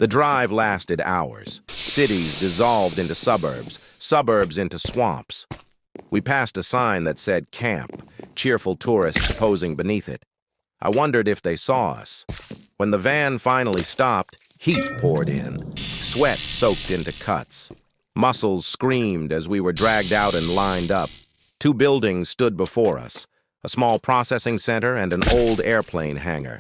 The drive lasted hours. Cities dissolved into suburbs, suburbs into swamps. We passed a sign that said camp, cheerful tourists posing beneath it. I wondered if they saw us. When the van finally stopped, heat poured in. Sweat soaked into cuts. Muscles screamed as we were dragged out and lined up. Two buildings stood before us, a small processing center and an old airplane hangar.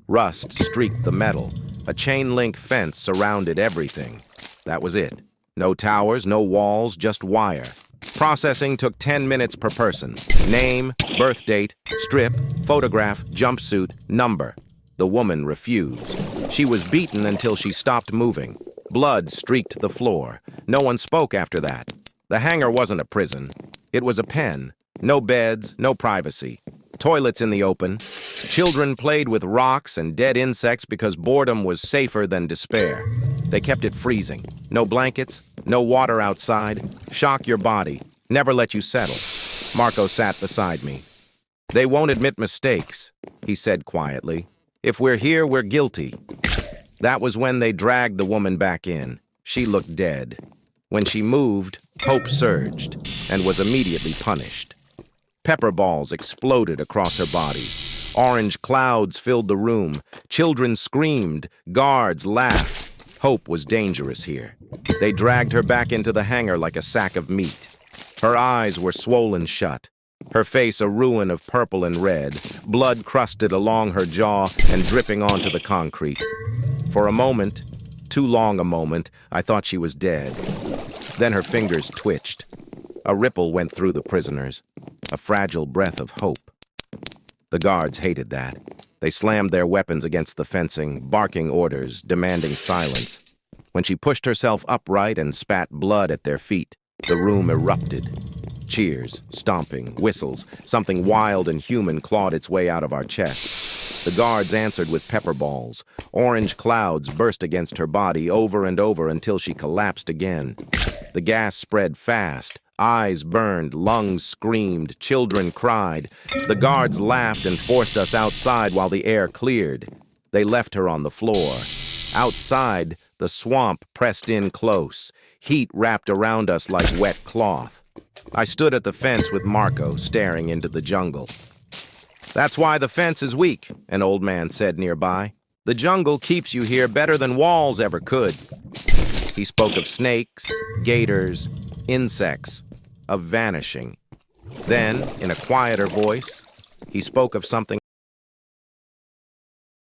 Rust streaked the metal. A chain-link fence surrounded everything. That was it. No towers, no walls, just wire. Processing took 10 minutes per person. Name, birth date, strip, photograph, jumpsuit, number. The woman refused. She was beaten until she stopped moving. Blood streaked the floor. No one spoke after that. The hangar wasn't a prison. It was a pen. No beds, no privacy. Toilets in the open. Children played with rocks and dead insects because boredom was safer than despair. They kept it freezing. No blankets, no water outside. Shock your body. Never let you settle. Marco sat beside me. They won't admit mistakes, he said quietly. If we're here, we're guilty. That was when they dragged the woman back in. She looked dead. When she moved, hope surged and was immediately punished. Pepper balls exploded across her body. Orange clouds filled the room. Children screamed. Guards laughed. Hope was dangerous here. They dragged her back into the hangar like a sack of meat. Her eyes were swollen shut. Her face a ruin of purple and red, blood crusted along her jaw and dripping onto the concrete. For a moment, too long a moment, I thought she was dead. Then her fingers twitched. A ripple went through the prisoners, a fragile breath of hope. The guards hated that. They slammed their weapons against the fencing, barking orders, demanding silence. When she pushed herself upright and spat blood at their feet, the room erupted. Cheers, stomping, whistles, something wild and human clawed its way out of our chests. The guards answered with pepper balls. Orange clouds burst against her body over and over until she collapsed again. The gas spread fast. Eyes burned, lungs screamed, children cried. The guards laughed and forced us outside while the air cleared. They left her on the floor. Outside, the swamp pressed in close. Heat wrapped around us like wet cloth. I stood at the fence with Marco, staring into the jungle. "That's why the fence is weak," an old man said nearby. "The jungle keeps you here better than walls ever could." He spoke of snakes, gators, insects, of vanishing. Then, in a quieter voice, he spoke of something